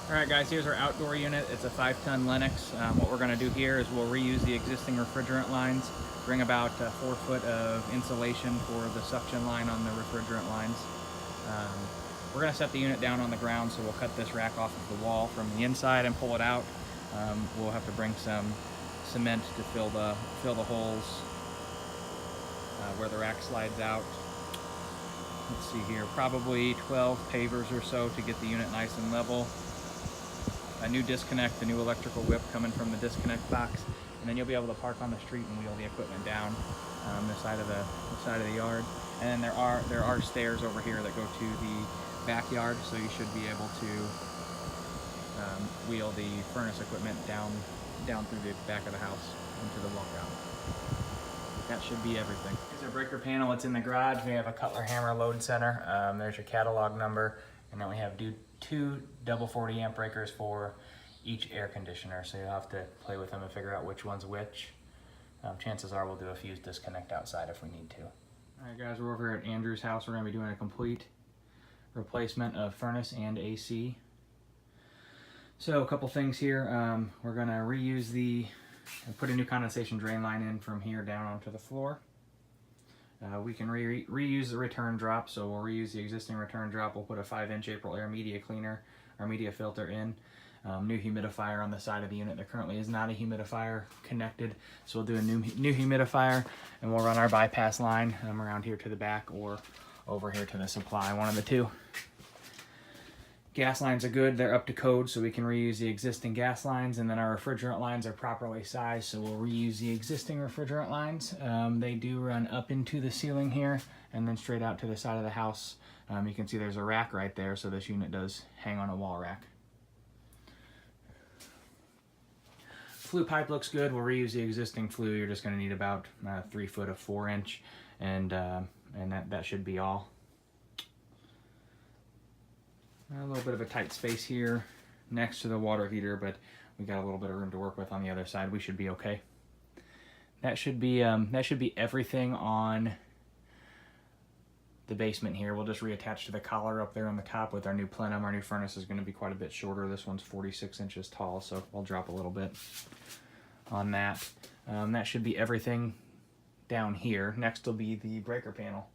Alright guys, here's our outdoor unit. It's a 5-ton Lennox. What we're going to do here is we'll reuse the existing refrigerant lines, bring about 4 foot of insulation for the suction line on the refrigerant lines. We're going to set the unit down on the ground, so we'll cut this rack off of the wall from the inside and pull it out. We'll have to bring some cement to fill the holes where the rack slides out. Let's see here, probably 12 pavers or so to get the unit nice and level. A new disconnect, the new electrical whip coming from the disconnect box, and then you'll be able to park on the street and wheel the equipment down the side of the yard. And then there are stairs over here that go to the backyard, so you should be able to wheel the furnace equipment down through the back of the house into the walkout. That should be everything. Here's our breaker panel. It's in the garage. We have a Cutler hammer load center. There's your catalog number, and then we have two double 40 amp breakers for each air conditioner, so you'll have to play with them and figure out which one's which. Chances are we'll do a fuse disconnect outside if we need to. Alright guys, we're over at Andrew's house. We're going to be doing a complete replacement of furnace and AC. So a couple things here. We're going to reuse put a new condensation drain line in from here down onto the floor. We can reuse the return drop, so we'll reuse the existing return drop. We'll put a 5-inch April Air media cleaner, or media filter in. New humidifier on the side of the unit. There currently is not a humidifier connected, so we'll do a new humidifier, and we'll run our bypass line around here to the back or over here to the supply, one of the two. Gas lines are good, they're up to code, so we can reuse the existing gas lines, and then our refrigerant lines are properly sized, so we'll reuse the existing refrigerant lines. They do run up into the ceiling here and then straight out to the side of the house. You can see there's a rack right there, so this unit does hang on a wall rack. Flue pipe looks good. We'll reuse the existing flue. You're just going to need about 3 foot of 4-inch, and that should be all. A little bit of a tight space here next to the water heater, but we got a little bit of room to work with on the other side. We should be okay. That should be everything on the basement here. We'll just reattach to the collar up there on the top with our new plenum. Our new furnace is going to be quite a bit shorter. This one's 46 inches tall, so we'll drop a little bit on that. That should be everything down here. Next will be the breaker panel.